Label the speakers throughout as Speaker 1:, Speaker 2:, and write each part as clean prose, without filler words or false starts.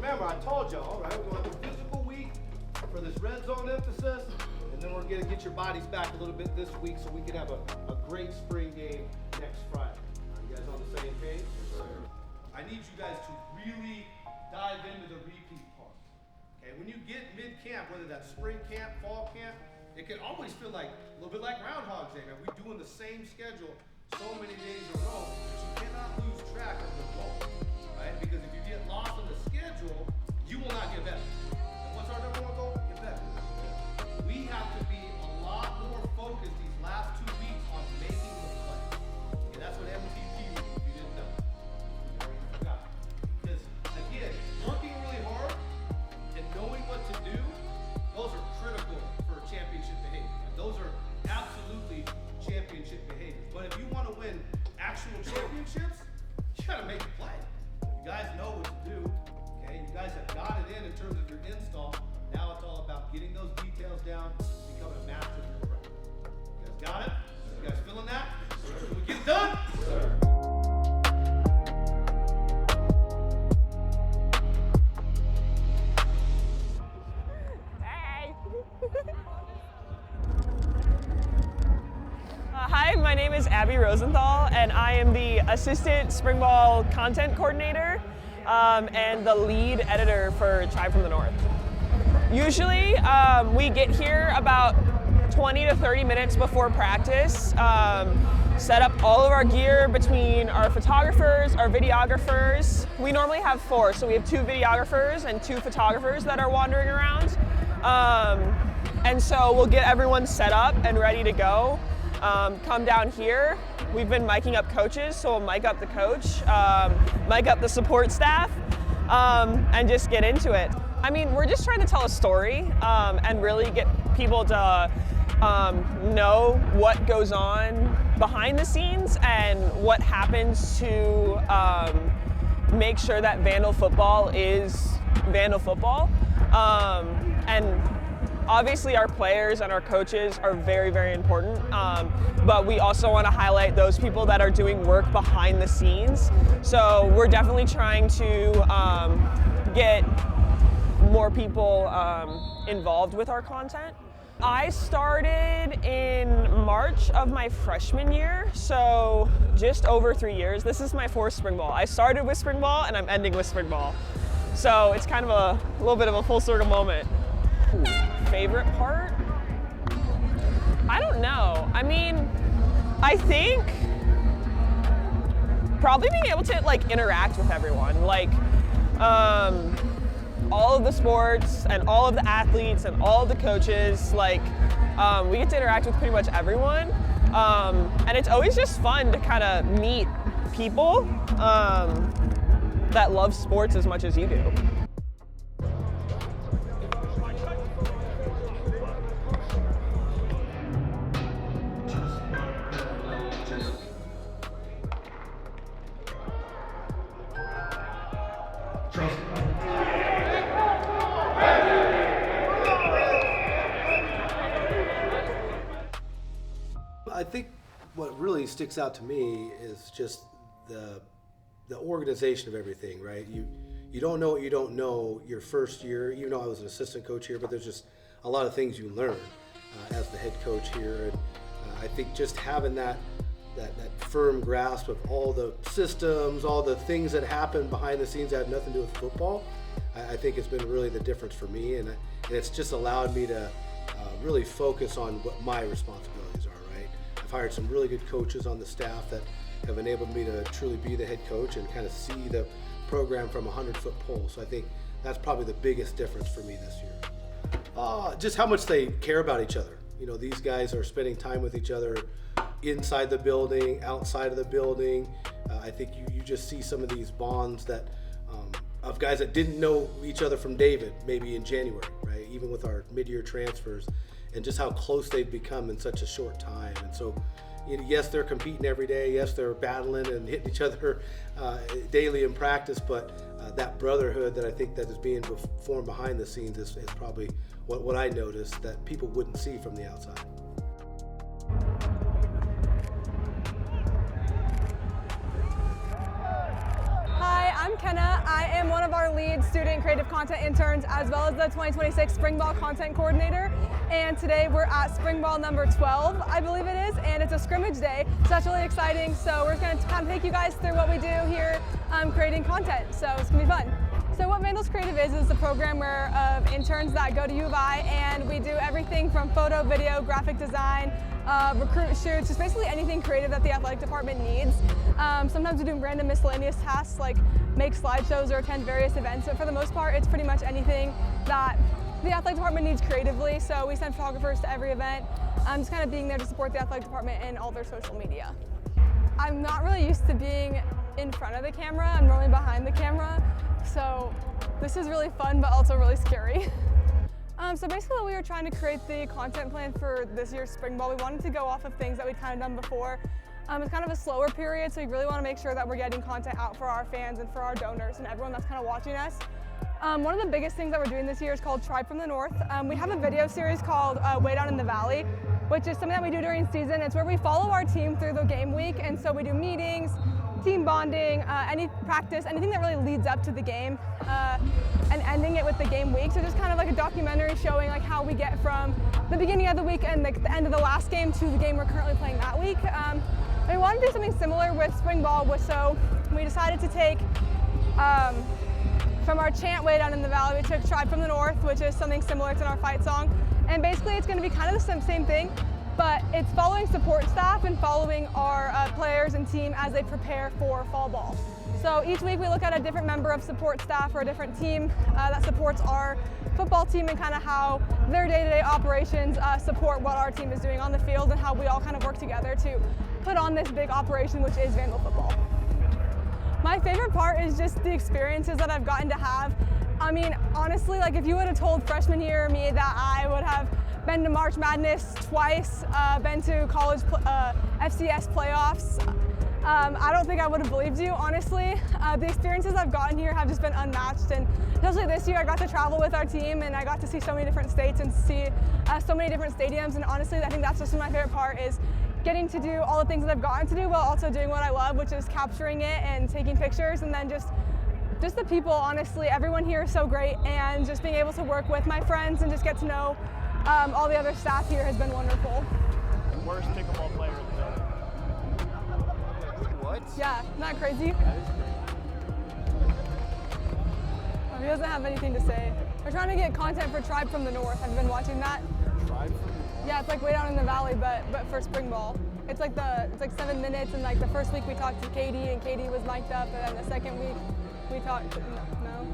Speaker 1: remember, I told y'all, right, we're going to have a physical week for this red zone emphasis, and then we're going to get your bodies back a little bit this week so we can have a great spring game next Friday. Are you guys on the same page? Yes, sir. I need you guys to really dive into the repeat part. Okay, when you get mid-camp, whether that's spring camp, fall camp, it can always feel like a little bit like Groundhog's Day. Man, we're doing the same schedule so many days in a row, but you cannot lose track of the goal, right? Because if you get lost in the schedule, you will not get better. And what's our number one goal? Get better. We have to be a lot more focused these last 2 weeks on making the play. Okay, that's what MVP is, if you didn't know. You forgot. Because again, working really hard and knowing what to do, those are critical for championship behavior. And those are absolutely championship behaviors. But if you want to win actual championships, you gotta make a play. You guys know what to do. Okay, you guys have got it in terms of your install. Now it's all about getting those details down, becoming a master of your prep. You guys got it? You guys feeling that? Can we get it done?
Speaker 2: Hi, my name is Abby Rosenthal, and I am the Assistant Spring Ball Content Coordinator and the lead editor for Tribe from the North. Usually, we get here about 20 to 30 minutes before practice, set up all of our gear between our photographers, our videographers. We normally have 4, so we have 2 videographers and 2 photographers that are wandering around. And so we'll get everyone set up and ready to go. Come down here. We've been miking up coaches, so we'll mic up the coach, mic up the support staff, and just get into it. I mean, we're just trying to tell a story and really get people to know what goes on behind the scenes and what happens to make sure that Vandal football is Vandal football. And obviously our players and our coaches are very, very important, but we also want to highlight those people that are doing work behind the scenes. So we're definitely trying to get more people involved with our content. I started in March of my freshman year, so just over 3 years. This is my 4th spring ball. I started with spring ball and I'm ending with spring ball. So it's kind of a little bit of a full circle moment. Favorite part? I don't know. I mean, I think probably being able to like interact with everyone. Like all of the sports and all of the athletes and all of the coaches, like we get to interact with pretty much everyone. And it's always just fun to kind of meet people that love sports as much as you do.
Speaker 1: I think what really sticks out to me is just the organization of everything, right? You don't know what you don't know your first year. Even though I was an assistant coach here, but there's just a lot of things you learn as the head coach here. And I think just having that firm grasp of all the systems, all the things that happen behind the scenes that have nothing to do with football, I think it's been really the difference for me, and it's just allowed me to really focus on what my responsibilities are, right? I've hired some really good coaches on the staff that have enabled me to truly be the head coach and kind of see the program from a 100-foot pole. So I think that's probably the biggest difference for me this year. Just how much they care about each other. You know, these guys are spending time with each other inside the building, outside of the building. I think you just see some of these bonds that of guys that didn't know each other from David maybe in January, right? Even with our mid-year transfers, and just how close they've become in such a short time. And so, you know, yes, they're competing every day. Yes, they're battling and hitting each other daily in practice. But that brotherhood that I think that is being formed behind the scenes is probably what I noticed that people wouldn't see from the outside.
Speaker 3: Hi, I'm Kenna. I am one of our lead student creative content interns as well as the 2026 Spring Ball content coordinator. And today we're at Spring Ball number 12, I believe it is, and it's a scrimmage day, so that's really exciting. So we're going to kind of take you guys through what we do here creating content, so it's going to be fun. So what Vandals Creative is a program of interns that go to U of I, and we do everything from photo, video, graphic design, recruit shoots, just basically anything creative that the athletic department needs. Sometimes we do random miscellaneous tasks like make slideshows or attend various events, but for the most part it's pretty much anything that the athletic department needs creatively. So we send photographers to every event, just kind of being there to support the athletic department in all their social media. I'm not really used to being in front of the camera, I'm normally behind the camera, so this is really fun but also really scary. So basically we were trying to create the content plan for this year's Spring Ball. We wanted to go off of things that we'd kind of done before. It's kind of a slower period, so we really want to make sure that we're getting content out for our fans and for our donors and everyone that's kind of watching us. One of the biggest things that we're doing this year is called Tribe from the North. We have a video series called Way Down in the Valley, which is something that we do during season. It's where we follow our team through the game week, and so we do meetings, team bonding, any practice, anything that really leads up to the game, and ending it with the game week. So just kind of like a documentary showing like how we get from the beginning of the week and like the end of the last game to the game we're currently playing that week. We wanted to do something similar with Spring Ball, so we decided to take from our chant Way Down in the Valley, we took Tribe from the North, which is something similar to our fight song. And basically it's going to be kind of the same thing, but it's following support staff and following our players and team as they prepare for fall ball. So each week we look at a different member of support staff or a different team that supports our football team and kind of how their day-to-day operations support what our team is doing on the field and how we all kind of work together to put on this big operation, which is Vandal Football. My favorite part is just the experiences that I've gotten to have. I mean, honestly, like if you would have told freshman year me that I would have been to March Madness twice, been to college FCS playoffs, I don't think I would have believed you, honestly. The experiences I've gotten here have just been unmatched, and especially this year I got to travel with our team and I got to see so many different states and see so many different stadiums, and honestly I think that's just my favorite part is getting to do all the things that I've gotten to do while also doing what I love, which is capturing it and taking pictures, and then just the people, honestly, everyone here is so great, and just being able to work with my friends and just get to know all the other staff here has been wonderful.
Speaker 4: Worst pickleball player in the building. What?
Speaker 3: Yeah, isn't that crazy?
Speaker 4: That is crazy.
Speaker 3: Oh, he doesn't have anything to say. We're trying to get content for Tribe from the North. Have you been watching that?
Speaker 4: Tribe from the North?
Speaker 3: Yeah, it's like Way Down in the Valley, but for Spring Ball. It's like 7 minutes, and like the first week we talked to Katie, and Katie was mic'd up, and then the second week we talked. No,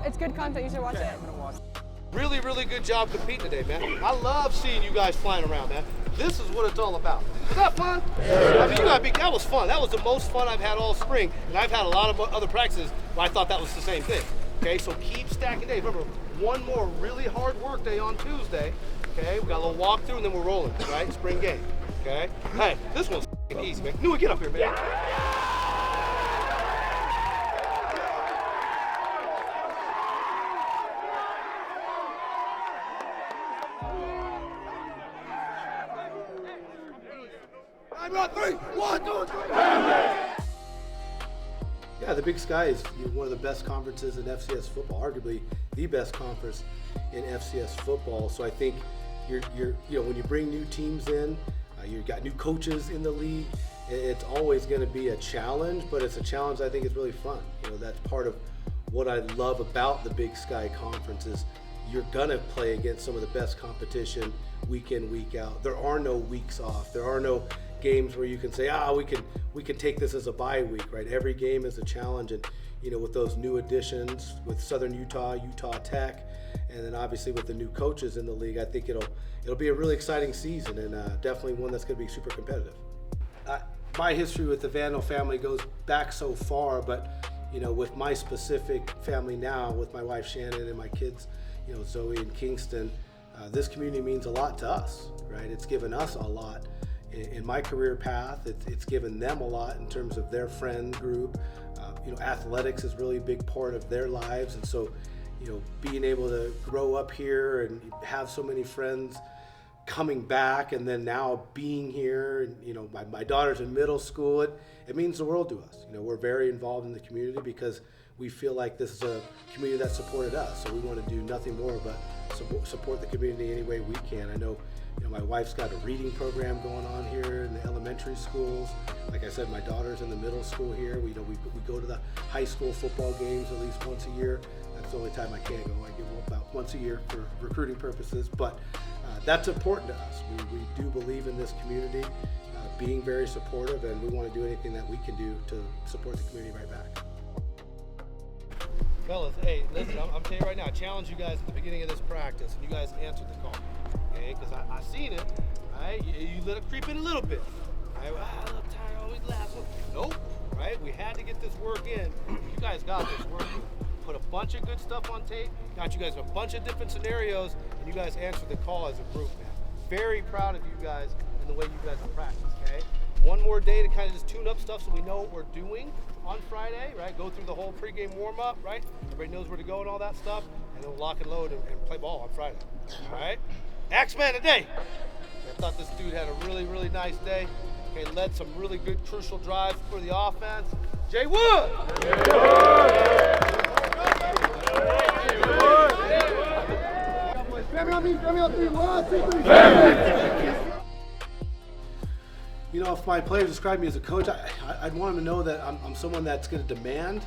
Speaker 3: it's good content. You should watch it.
Speaker 4: I'm gonna watch it.
Speaker 1: Really, really good job competing today, man. I love seeing you guys flying around, man. This is what it's all about. Was that fun? I mean, that was fun. That was the most fun I've had all spring, and I've had a lot of other practices where I thought that was the same thing. Okay, so keep stacking days. Remember, one more really hard work day on Tuesday. Okay, we got a little walkthrough and then we're rolling, right? Spring game. Okay? Hey, this one's easy, man. Newey, get up here, man. I'm on 3. 1, 2, 3. Yeah, the Big Sky is one of the best conferences in FCS football, arguably the best conference in FCS football. So I think when you bring new teams in, you've got new coaches in the league, it's always going to be a challenge, but it's a challenge I think is really fun. That's part of what I love about the Big Sky Conference is you're going to play against some of the best competition week in, week out. There are no weeks off. There are no games where you can say, we can take this as a bye week, right? Every game is a challenge, and with those new additions with Southern Utah, Utah Tech, and then obviously with the new coaches in the league, I think it'll be a really exciting season, and definitely one that's going to be super competitive. My history with the Vandal family goes back so far, but with my specific family now, with my wife Shannon and my kids, Zoe and Kingston, this community means a lot to us, right? It's given us a lot in my career path. It's given them a lot in terms of their friend group. Athletics is really a big part of their lives, and so being able to grow up here and have so many friends coming back and then now being here, and you know, my daughter's in middle school, it means the world to us. You know, we're very involved in the community because we feel like this is a community that supported us, so we want to do nothing more but support the community any way we can. I know, you know, my wife's got a reading program going on here in the elementary schools. Like I said, my daughter's in the middle school here. We go to the high school football games at least once a year. That's the only time I can't go. I go about once a year for recruiting purposes, but that's important to us. We do believe in this community, being very supportive, and we want to do anything that we can do to support the community right back. Fellas, hey, listen, I'm telling you right now, I challenge you guys at the beginning of this practice, and you guys answered the call, okay? Because I seen it, right? You let it creep in a little bit. Right? I'm tired, always last one. Nope, right? We had to get this work in. You guys got this work in. Put a bunch of good stuff on tape, got you guys a bunch of different scenarios, and you guys answered the call as a group, man. Very proud of you guys and the way you guys have practiced, okay? One more day to kind of just tune up stuff so we know what we're doing on Friday, right? Go through the whole pregame warm-up, right? Everybody knows where to go and all that stuff, and then we'll lock and load and play ball on Friday, all right? X-Man today. I thought this dude had a really, really nice day. Okay, led some really good crucial drives for the offense. Jay Wood! You know, if my players describe me as a coach, I'd want them to know that I'm someone that's going to demand,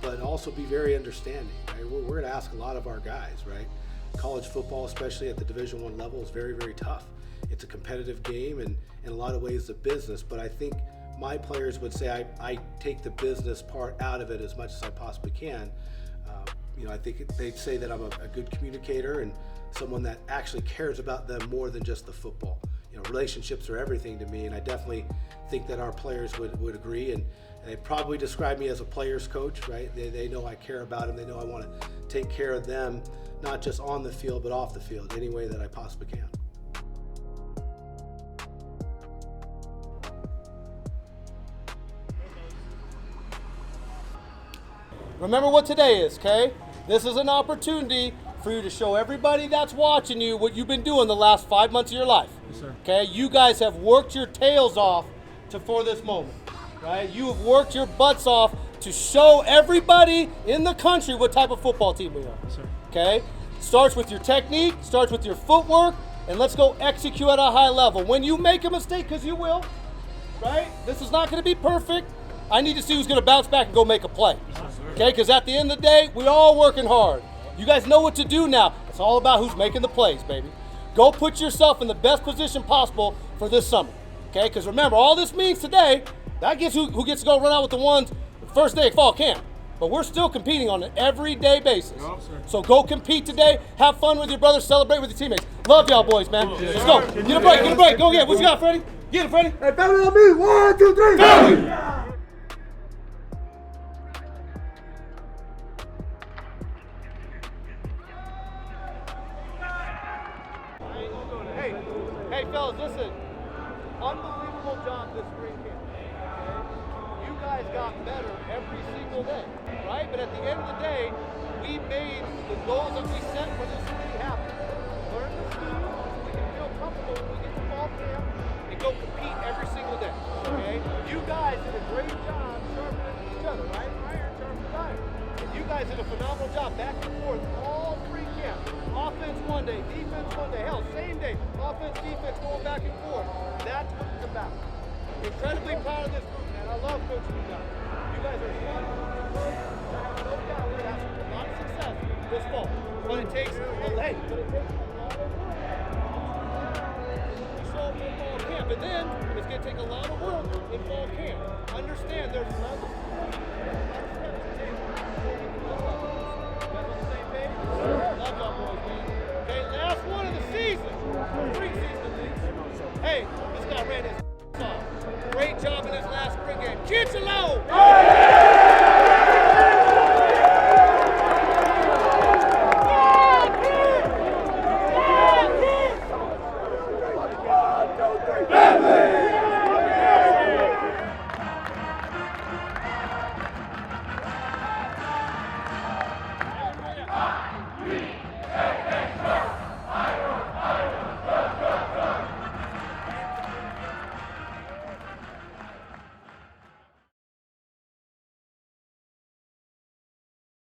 Speaker 1: but also be very understanding. Right? We're going to ask a lot of our guys, right? College football, especially at the Division I level, is very, very tough. It's a competitive game, and in a lot of ways, a business. But I think my players would say I take the business part out of it as much as I possibly can. You know, I think they'd say that I'm a good communicator and someone that actually cares about them more than just the football. You know, relationships are everything to me, and I definitely think that our players would agree, and they probably describe me as a player's coach, right? They know I care about them. They know I want to take care of them, not just on the field, but off the field, any way that I possibly can.
Speaker 5: Remember what today is, okay? This is an opportunity for you to show everybody that's watching you what you've been doing the last 5 months of your life. Yes, sir. Okay, you guys have worked your tails off for this moment, right? You have worked your butts off to show everybody in the country what type of football team we are. Yes, sir. Okay, starts with your technique, starts with your footwork, and let's go execute at a high level. When you make a mistake, because you will, right? This is not going to be perfect. I need to see who's going to bounce back and go make a play. Okay, because at the end of the day, we're all working hard. You guys know what to do now. It's all about who's making the plays, baby. Go put yourself in the best position possible for this summer. Okay, because remember, all this means today, that gets who gets to go run out with the ones the first day of fall camp. But we're still competing on an everyday basis. So go compete today. Have fun with your brothers. Celebrate with your teammates. Love y'all boys, man. Let's go. Get a break. Get a break. Go get. What you got, Freddie? Get it, Freddie.
Speaker 6: Hey, family on me. 1, 2, 3. Family.
Speaker 5: Hey, fellas, listen. Unbelievable job this spring camp. You guys got better every single day, right? But at the end of the day, we made the goals that we set for this spring happen. Learn the scheme so we can feel comfortable when we get to fall camp and go compete every single day, okay? You guys did a great job sharpening each other, right? Iron sharpens iron. And you guys did a phenomenal job back and forth all spring camp. Offense one day, defense one day, hell, same day. Offense, defense, going back and forth. That's what it's about. Incredibly proud of this group, man. I love coaching you guys. You guys are fun. I have no doubt we're going to have a lot of success this fall. But it takes a lot of work. You show up in fall camp, and then it's going to take a lot of work in fall camp. Understand there's a lot of steps to take before we can go up. You guys on the same page? Love y'all boys, man. Okay, last one of the season. Preseason leagues. Hey, this guy ran his off. Great job in his last spring game. Kids alone!
Speaker 6: Family!